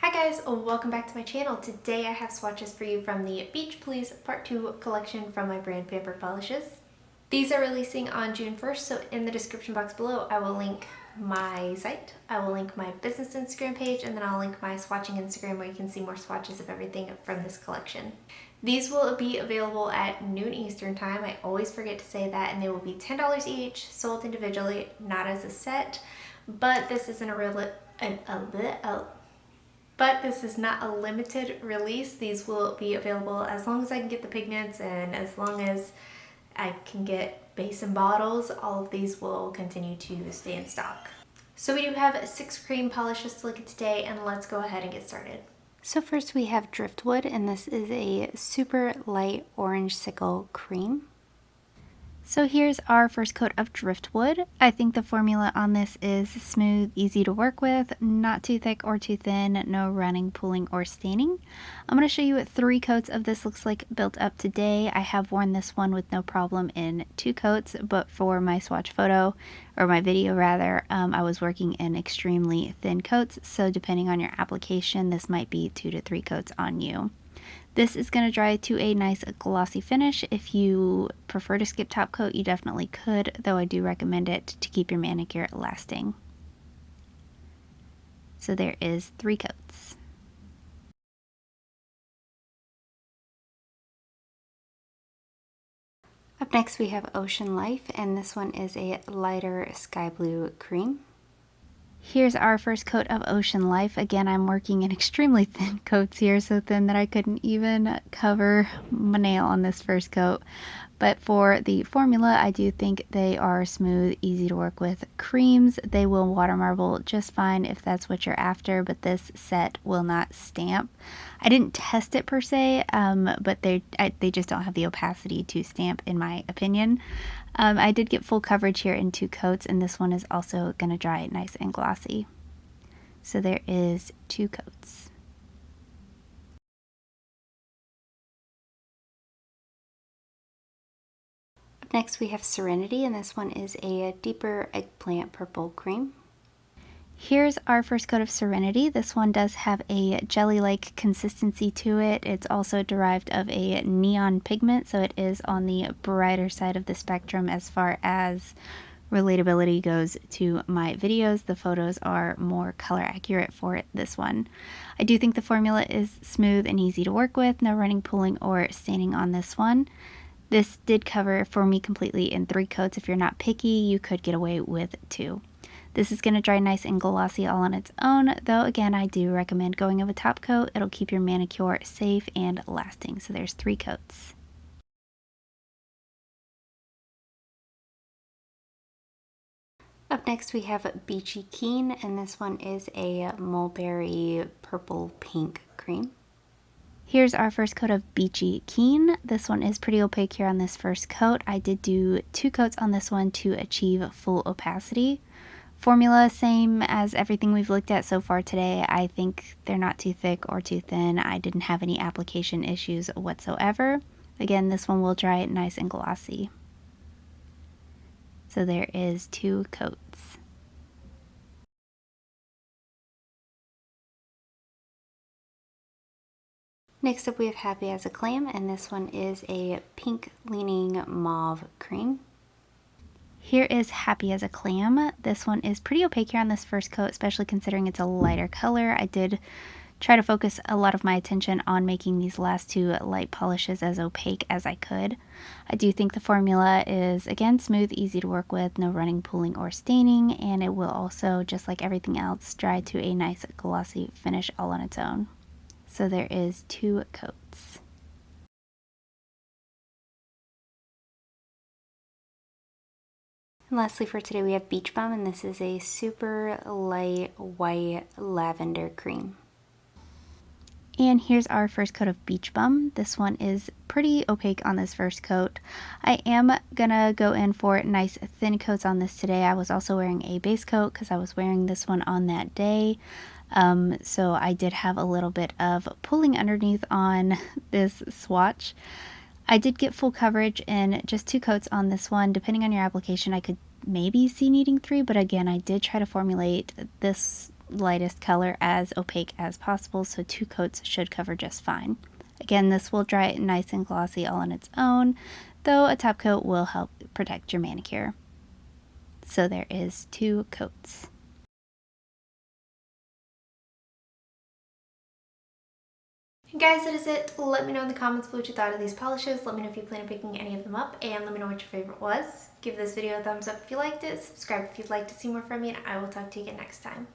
Hi guys, welcome back to my channel. Today I have swatches for you from the Beach Please Part 2 collection from my brand Pampered Polishes. These are releasing on June 1st, so in the description box below I will link my site, I will link my business Instagram page, and then I'll link my swatching Instagram where you can see more swatches of everything from this collection. These will be available at noon Eastern time. I always forget to say that, and they will be $10 each, sold individually, not as a set, but this isn't but this is not a limited release. These will be available as long as I can get the pigments and as long as I can get base and bottles. All of these will continue to stay in stock. So we do have 6 cream polishes to look at today, and let's go ahead and get started. So first we have Driftwood, and this is a super light orange sickle cream. So here's our first coat of Driftwood. I think the formula on this is smooth, easy to work with, not too thick or too thin, no running, pooling, or staining. I'm going to show you what 3 coats of this looks like built up today. I have worn this one with no problem in 2 coats, but for my swatch photo, or my video rather, I was working in extremely thin coats, so depending on your application, this might be 2 to 3 coats on you. This is going to dry to a nice glossy finish. If you prefer to skip top coat, you definitely could, though I do recommend it to keep your manicure lasting. So there is 3 coats. Up next we have Ocean Life, and this one is a lighter sky blue cream. Here's our first coat of Ocean Life. Again, I'm working in extremely thin coats here, so thin that I couldn't even cover my nail on this first coat. But for the formula, I do think they are smooth, easy to work with creams. They will water marble just fine if that's what you're after, but this set will not stamp. I didn't test it per se, but they just don't have the opacity to stamp in my opinion. I did get full coverage here in 2 coats, and this one is also going to dry nice and glossy. So there is 2 coats. Up next we have Serenity, and this one is a deeper eggplant purple cream. Here's our first coat of Serenity. This one does have a jelly-like consistency to it. It's also derived of a neon pigment, so it is on the brighter side of the spectrum as far as relatability goes to my videos. The photos are more color accurate for this one. I do think the formula is smooth and easy to work with. No running, pooling, or staining on this one. This did cover for me completely in 3 coats. If you're not picky, you could get away with 2. This is going to dry nice and glossy all on its own, though again I do recommend going with a top coat. It'll keep your manicure safe and lasting. So there's 3 coats. Up next we have Beachy Keen, and this one is a mulberry purple pink cream. Here's our first coat of Beachy Keen. This one is pretty opaque here on this first coat. I did do 2 coats on this one to achieve full opacity. Formula, same as everything we've looked at so far today. I think they're not too thick or too thin. I didn't have any application issues whatsoever. Again, this one will dry it nice and glossy. So there is 2 coats. Next up we have Happy As A Clam, and this one is a pink leaning mauve cream. Here is Happy As A Clam. This one is pretty opaque here on this first coat, especially considering it's a lighter color. I did try to focus a lot of my attention on making these last 2 light polishes as opaque as I could. I do think the formula is, again, smooth, easy to work with, no running, pooling, or staining, and it will also, just like everything else, dry to a nice glossy finish all on its own. So there is 2 coats. And lastly for today we have Beach Bum, and this is a super light white lavender cream. And here's our first coat of Beach Bum. This one is pretty opaque on this first coat. I am gonna go in for nice thin coats on this today. I was also wearing a base coat because I was wearing this one on that day. So I did have a little bit of pulling underneath on this swatch. I did get full coverage in just 2 coats on this one. Depending on your application, I could maybe see needing 3, but again, I did try to formulate this lightest color as opaque as possible, so 2 coats should cover just fine. Again, this will dry nice and glossy all on its own, though a top coat will help protect your manicure. So there is 2 coats. And guys, that is it. Let me know in the comments what you thought of these polishes. Let me know if you plan on picking any of them up, and let me know what your favorite was. Give this video a thumbs up if you liked it, subscribe if you'd like to see more from me, and I will talk to you again next time.